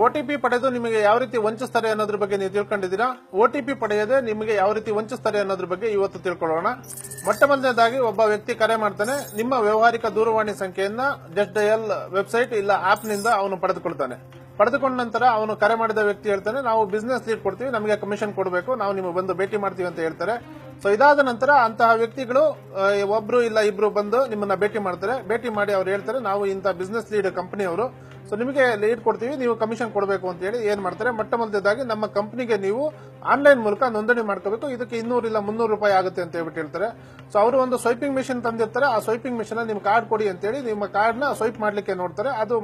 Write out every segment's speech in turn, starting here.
OTP ಪಡೆದು ನಿಮಗೆ ಯಾವ ರೀತಿ ವಂಚಿಸ್ತಾರೆ ಅನ್ನೋದ್ರ ಬಗ್ಗೆ ನೀವು ತಿಳ್ಕೊಂಡಿದ್ದೀರಾ. OTP ಪಡೆಯದೆ ನಿಮಗೆ ಯಾವ ರೀತಿ ವಂಚಿಸ್ತಾರೆ ಅನ್ನೋದ್ರ ಬಗ್ಗೆ ಇವತ್ತು ತಿಳ್ಕೊಳ್ಳೋಣ. ಮೊಟ್ಟ ಮೊದಲನೇದಾಗಿ ಒಬ್ಬ ವ್ಯಕ್ತಿ ಕರೆ ಮಾಡ್ತಾನೆ. ನಿಮ್ಮ ವ್ಯವಹಾರಿಕ ದೂರವಾಣಿ ಸಂಖ್ಯೆಯನ್ನ ಜಸ್ಟ್ ಡಯಲ್ ವೆಬ್ಸೈಟ್ ಇಲ್ಲ ಆಪ್ ನಿಂದ ಅವನು ಪಡೆದುಕೊಳ್ತಾನೆ. ಪಡೆದುಕೊಂಡ ನಂತರ ಅವನು ಕರೆ ಮಾಡಿದ ವ್ಯಕ್ತಿ ಹೇಳ್ತಾನೆ, ನಾವು ಬಿಸ್ನೆಸ್ ಲೀಡ್ ಕೊಡ್ತೀವಿ, ನಮಗೆ ಕಮಿಷನ್ ಕೊಡಬೇಕು, ನಾವು ನಿಮಗೆ ಬಂದು ಭೇಟಿ ಮಾಡ್ತೀವಿ ಅಂತ ಹೇಳ್ತಾರೆ. ಸೊ ಇದಾದ ನಂತರ ಅಂತಹ ವ್ಯಕ್ತಿಗಳು ಒಬ್ರು ಇಲ್ಲ ಇಬ್ರು ಬಂದು ನಿಮ್ಮನ್ನ ಭೇಟಿ ಮಾಡ್ತಾರೆ. ಭೇಟಿ ಮಾಡಿ ಅವ್ರು ಹೇಳ್ತಾರೆ, ನಾವು ಇಂತಹ ಬಿಸ್ನೆಸ್ ಲೀಡ್ ಕಂಪನಿಯವರು, ಸೊ ನಿಮಗೆ ಲೀಡ್ ಕೊಡ್ತೀವಿ, ನೀವು ಕಮಿಷನ್ ಕೊಡಬೇಕು ಅಂತ ಹೇಳಿ ಏನ್ ಮಾಡ್ತಾರೆ, ಮೊಟ್ಟ ಮೊದಲನೇದಾಗಿ ನಮ್ಮ ಕಂಪನಿಗೆ ನೀವು ಆನ್ಲೈನ್ ಮೂಲಕ ನೋಂದಣಿ ಮಾಡ್ಕೋಬೇಕು, ಇದಕ್ಕೆ 200 ಇಲ್ಲ 300 ರೂಪಾಯಿ ಆಗುತ್ತೆ ಅಂತ ಹೇಳ್ಬಿಟ್ಟು ಹೇಳ್ತಾರೆ. ಸೊ ಅವರು ಒಂದು ಸ್ವೈಪಿಂಗ್ ಮಿಷಿನ್ ತಂದಿರ್ತಾರೆ. ಆ ಸ್ವೈಪಿಂಗ್ ಮಿಷನ್ ನಿಮ್ ಕಾರ್ಡ್ ಕೊಡಿ ಅಂತ ಹೇಳಿ ನಿಮ್ಮ ಕಾರ್ಡ್ ನ ಸ್ವೈಪ್ ಮಾಡ್ಲಿಕ್ಕೆ ನೋಡ್ತಾರೆ. ಅದು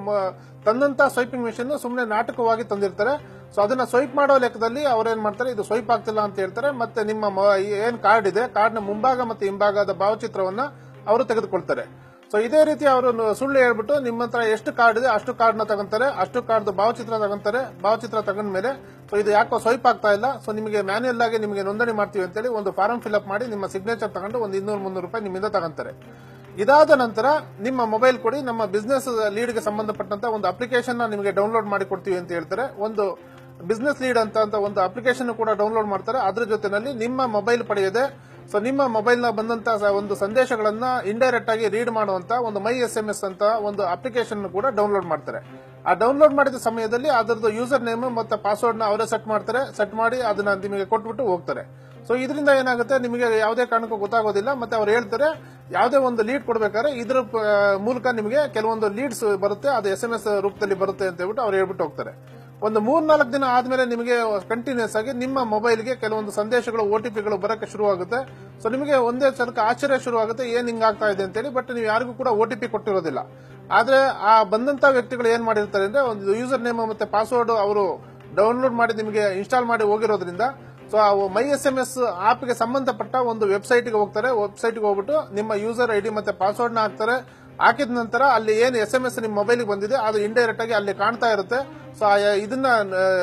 ತಂದಂತ ಸ್ವೈಪಿಂಗ್ ಮಿಷಿನ್ ಸುಮ್ಮನೆ ನಾಟಕವಾಗಿ ತಂದಿರ್ತಾರೆ. ಸೊ ಅದನ್ನ ಸ್ವೈಪ್ ಮಾಡೋ ಲೆಕ್ಕದಲ್ಲಿ ಅವ್ರೇನ್ ಮಾಡ್ತಾರೆ, ಇದು ಸ್ವೈಪ್ ಆಗ್ತಿಲ್ಲ ಅಂತ ಹೇಳ್ತಾರೆ. ಮತ್ತೆ ನಿಮ್ಮ ಏನ್ ಕಾರ್ಡ್ ಇದೆ, ಕಾರ್ಡ್ ನ ಮುಂಭಾಗ ಮತ್ತೆ ಹಿಂಭಾಗದ ಭಾವಚಿತ್ರವನ್ನ ಅವರು ತೆಗೆದುಕೊಳ್ತಾರೆ. ಸೊ ಇದೇ ರೀತಿ ಅವರು ಸುಳ್ಳು ಹೇಳ್ಬಿಟ್ಟು ನಿಮ್ಮ ಹತ್ರ ಎಷ್ಟು ಕಾರ್ಡ್ ಇದೆ ಅಷ್ಟು ಕಾರ್ಡ್ ನ ತಗೊಂತಾರೆ, ಅಷ್ಟು ಕಾರ್ಡ್ ಭಾವಚಿತ್ರ ತಗೊಂತಾರೆ. ಭಾವಚಿತ್ರ ತಗೊಂಡ ಮೇಲೆ ಸೊ ಇದು ಯಾಕೋ ಸ್ವೈಪ್ ಆಗ್ತಾ ಇಲ್ಲ, ಸೊ ನಿಮಗೆ ಮ್ಯಾನ್ಯಲ್ ಆಗಿ ನಿಮಗೆ ನೋಂದಣಿ ಮಾಡ್ತೀವಿ ಅಂತೇಳಿ ಒಂದು ಫಾರಂ ಫಿಲ್ಅಪ್ ಮಾಡಿ ನಿಮ್ಮ ಸಿಗ್ನೇಚರ್ ತಗೊಂಡು ಒಂದು 200-300 ರೂಪಾಯಿ ನಿಮ್ಮಿಂದ ತಗೊಂತಾರೆ. ಇದಾದ ನಂತರ ನಿಮ್ಮ ಮೊಬೈಲ್ ಕೊಡಿ, ನಮ್ಮ ಬಿಸ್ನೆಸ್ ಲೀಡ್ ಗೆ ಸಂಬಂಧಪಟ್ಟಂತ ಒಂದು ಅಪ್ಲಿಕೇಶನ್ ನಿಮಗೆ ಡೌನ್ಲೋಡ್ ಮಾಡಿ ಕೊಡ್ತೀವಿ ಅಂತ ಹೇಳ್ತಾರೆ. ಒಂದು ಬಿಸ್ನೆಸ್ ಲೀಡ್ ಅಂತ ಒಂದು ಅಪ್ಲಿಕೇಶನ್ ಕೂಡ ಡೌನ್ಲೋಡ್ ಮಾಡ್ತಾರೆ. ಅದ್ರ ಜೊತೆನಲ್ಲಿ ನಿಮ್ಮ ಮೊಬೈಲ್ ಪಡೆಯದೆ ಸೊ ನಿಮ್ಮ ಮೊಬೈಲ್ ನ ಬಂದಂತ ಒಂದು ಸಂದೇಶಗಳನ್ನ ಇಂಡೈರೆಕ್ಟ್ ಆಗಿ ರೀಡ್ ಮಾಡುವಂತ ಒಂದು ಮೈ SMS ಅಂತ ಒಂದು ಅಪ್ಲಿಕೇಶನ್ ಕೂಡ ಡೌನ್ಲೋಡ್ ಮಾಡ್ತಾರೆ. ಆ ಡೌನ್ಲೋಡ್ ಮಾಡಿದ ಸಮಯದಲ್ಲಿ ಅದರದ್ದು ಯೂಸರ್ ನೇಮ್ ಮತ್ತೆ ಪಾಸ್ವರ್ಡ್ ನ ಅವರೇ ಸೆಟ್ ಮಾಡ್ತಾರೆ. ಸೆಟ್ ಮಾಡಿ ಅದನ್ನ ನಿಮಗೆ ಕೊಟ್ಬಿಟ್ಟು ಹೋಗ್ತಾರೆ. ಸೊ ಇದರಿಂದ ಏನಾಗುತ್ತೆ, ನಿಮಗೆ ಯಾವುದೇ ಕಾರಣಕ್ಕೂ ಗೊತ್ತಾಗೋದಿಲ್ಲ. ಮತ್ತೆ ಅವ್ರು ಹೇಳ್ತಾರೆ, ಯಾವುದೇ ಒಂದು ಲೀಡ್ ಕೊಡ್ಬೇಕಾದ್ರೆ ಇದ್ರ ಮೂಲಕ ನಿಮಗೆ ಕೆಲವೊಂದು ಲೀಡ್ಸ್ ಬರುತ್ತೆ, ಅದು SMS ರೂಪದಲ್ಲಿ ಬರುತ್ತೆ ಅಂತ ಹೇಳ್ಬಿಟ್ಟು ಅವ್ರು ಹೇಳ್ಬಿಟ್ಟು ಹೋಗ್ತಾರೆ. ಒಂದು 3-4 ದಿನ ಆದ್ಮೇಲೆ ನಿಮಗೆ ಕಂಟಿನ್ಯೂಸ್ ಆಗಿ ನಿಮ್ಮ ಮೊಬೈಲ್ಗೆ ಕೆಲವೊಂದು ಸಂದೇಶಗಳು OTPಗಳು ಬರಕ್ಕೆ ಶುರುವಾಗುತ್ತೆ. ಸೊ ನಿಮಗೆ ಒಂದೇ ಸಲಕ್ಕೆ ಆಶ್ಚರ್ಯ ಶುರುವಾಗುತ್ತೆ, ಏನ್ ಹಿಂಗಾಗ್ತಾ ಇದೆ ಅಂತೇಳಿ. ಬಟ್ ನೀವು ಯಾರಿಗೂ ಕೂಡ OTP ಕೊಟ್ಟಿರೋದಿಲ್ಲ. ಆದ್ರೆ ಆ ಬಂದಂತ ವ್ಯಕ್ತಿಗಳು ಏನ್ ಮಾಡಿರ್ತಾರೆ ಅಂದ್ರೆ, ಒಂದು ಯೂಸರ್ ನೇಮ್ ಮತ್ತೆ ಪಾಸ್ವರ್ಡ್ ಅವರು ಡೌನ್ಲೋಡ್ ಮಾಡಿ ನಿಮಗೆ ಇನ್ಸ್ಟಾಲ್ ಮಾಡಿ ಹೋಗಿರೋದ್ರಿಂದ ಸೊ ಆ ಮೈ SMS ಆಪ್ ಗೆ ಸಂಬಂಧಪಟ್ಟ ಒಂದು ವೆಬ್ಸೈಟ್ ಗೆ ಹೋಗ್ತಾರೆ. ವೆಬ್ಸೈಟ್ ಗೆ ಹೋಗ್ಬಿಟ್ಟು ನಿಮ್ಮ ಯೂಸರ್ ID ಮತ್ತೆ ಪಾಸ್ವರ್ಡ್ ನ ಹಾಕ್ತಾರೆ. ಹಾಕಿದ ನಂತರ ಅಲ್ಲಿ ಏನು SMS ನಿಮ್ಮ ಮೊಬೈಲ್ ಬಂದಿದೆ ಅದು ಇಂಡೈರೆಕ್ಟ್ ಆಗಿ ಅಲ್ಲಿ ಕಾಣ್ತಾ ಇರುತ್ತೆ. ಸೊ ಇದನ್ನ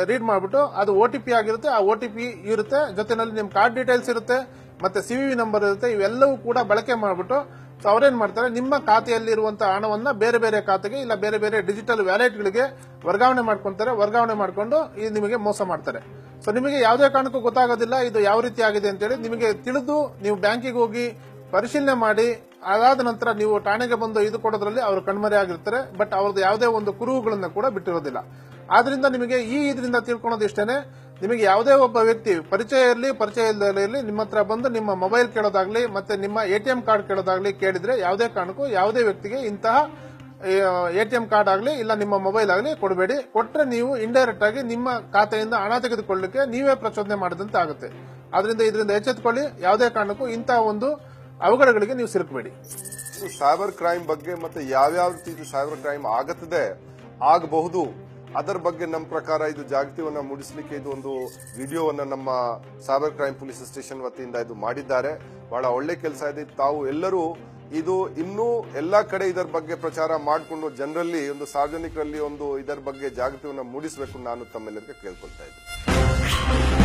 ರೀಡ್ ಮಾಡ್ಬಿಟ್ಟು ಅದು OTP ಆಗಿರುತ್ತೆ. ಆ OTP ಇರುತ್ತೆ, ಜೊತೆನಲ್ಲಿ ನಿಮ್ ಕಾರ್ಡ್ ಡೀಟೇಲ್ಸ್ ಇರುತ್ತೆ, ಮತ್ತೆ CVV ನಂಬರ್ ಇರುತ್ತೆ. ಇವೆಲ್ಲವೂ ಕೂಡ ಬಳಕೆ ಮಾಡ್ಬಿಟ್ಟು ಸೊ ಅವ್ರೇನ್ ಮಾಡ್ತಾರೆ, ನಿಮ್ಮ ಖಾತೆಯಲ್ಲಿರುವಂತಹ ಹಣವನ್ನ ಬೇರೆ ಬೇರೆ ಖಾತೆಗೆ ಇಲ್ಲ ಬೇರೆ ಬೇರೆ ಡಿಜಿಟಲ್ ವ್ಯಾಲೆಟ್ಗಳಿಗೆ ವರ್ಗಾವಣೆ ಮಾಡ್ಕೊಂತಾರೆ. ವರ್ಗಾವಣೆ ಮಾಡ್ಕೊಂಡು ಇದು ನಿಮಗೆ ಮೋಸ ಮಾಡ್ತಾರೆ. ಸೊ ನಿಮಗೆ ಯಾವುದೇ ಕಾರಣಕ್ಕೂ ಗೊತ್ತಾಗೋದಿಲ್ಲ ಇದು ಯಾವ ರೀತಿ ಆಗಿದೆ ಅಂತೇಳಿ. ನಿಮಗೆ ತಿಳಿದು ನೀವು ಬ್ಯಾಂಕಿಗೆ ಹೋಗಿ ಪರಿಶೀಲನೆ ಮಾಡಿ ಅದಾದ ನಂತರ ನೀವು ಠಾಣೆಗೆ ಬಂದು ಇದು ಕೊಡೋದ್ರಲ್ಲಿ ಅವರು ಕಣ್ಮರೆ ಆಗಿರ್ತಾರೆ. ಬಟ್ ಅವ್ರದ್ದು ಯಾವುದೇ ಒಂದು ಕುರುಹುಗಳನ್ನ ಕೂಡ ಬಿಟ್ಟಿರೋದಿಲ್ಲ. ಆದ್ರಿಂದ ನಿಮಗೆ ಇದರಿಂದ ತಿಳ್ಕೊಳ್ಳೋದು ಇಷ್ಟೇನೆ, ನಿಮಗೆ ಯಾವುದೇ ಒಬ್ಬ ವ್ಯಕ್ತಿ ಪರಿಚಯ ಇರಲಿ ಪರಿಚಯ ಇಲ್ಲದೆ ಇರಲಿ ನಿಮ್ಮ ಹತ್ರ ಬಂದು ನಿಮ್ಮ ಮೊಬೈಲ್ ಕೇಳೋದಾಗ್ಲಿ ಮತ್ತೆ ನಿಮ್ಮ ATM ಕಾರ್ಡ್ ಕೇಳೋದಾಗ್ಲಿ ಕೇಳಿದ್ರೆ ಯಾವುದೇ ಕಾರಣಕ್ಕೂ ಯಾವುದೇ ವ್ಯಕ್ತಿಗೆ ಇಂತಹ ATM ಕಾರ್ಡ್ ಆಗಲಿ ಇಲ್ಲ ನಿಮ್ಮ ಮೊಬೈಲ್ ಆಗಲಿ ಕೊಡಬೇಡಿ. ಕೊಟ್ರೆ ನೀವು ಇಂಡೈರೆಕ್ಟ್ ಆಗಿ ನಿಮ್ಮ ಖಾತೆಯಿಂದ ಹಣ ತೆಗೆದುಕೊಳ್ಳಲಿಕ್ಕೆ ನೀವೇ ಪ್ರಚೋದನೆ ಮಾಡಿದಂತೆ ಆಗುತ್ತೆ. ಆದ್ರಿಂದ ಇದರಿಂದ ಎಚ್ಚೆತ್ತುಕೊಳ್ಳಿ, ಯಾವುದೇ ಕಾರಣಕ್ಕೂ ಇಂತಹ ಒಂದು ಅವಘಡಗಳಿಗೆ ನೀವು ಸಿಲುಕಬೇಡಿ. ಸೈಬರ್ ಕ್ರೈಮ್ ಬಗ್ಗೆ ಮತ್ತೆ ಯಾವ್ಯಾವ ರೀತಿ ಸೈಬರ್ ಕ್ರೈಮ್ ಆಗಬಹುದು ಅದರ ಬಗ್ಗೆ ನಮ್ಮ ಪ್ರಕಾರ ಇದು ಜಾಗೃತಿಯನ್ನ ಮೂಡಿಸಲಿಕ್ಕೆ ಇದು ಒಂದು ವಿಡಿಯೋವನ್ನ ನಮ್ಮ ಸೈಬರ್ ಕ್ರೈಮ್ ಪೊಲೀಸ್ ಸ್ಟೇಷನ್ ವತಿಯಿಂದ ಇದು ಮಾಡಿದ್ದಾರೆ. ಬಹಳ ಒಳ್ಳೆ ಕೆಲಸ ಇದೆ. ತಾವು ಎಲ್ಲರೂ ಇದು ಇನ್ನೂ ಎಲ್ಲಾ ಕಡೆ ಇದರ ಬಗ್ಗೆ ಪ್ರಚಾರ ಮಾಡಿಕೊಂಡು ಜನರಲ್ಲಿ ಒಂದು ಸಾರ್ವಜನಿಕರಲ್ಲಿ ಒಂದು ಇದರ ಬಗ್ಗೆ ಜಾಗೃತಿಯನ್ನ ಮೂಡಿಸಬೇಕು ನಾನು ತಮ್ಮೆಲ್ಲರಿಗೆ ಕೇಳ್ಕೊಳ್ತಾ ಇದ್ದೀನಿ.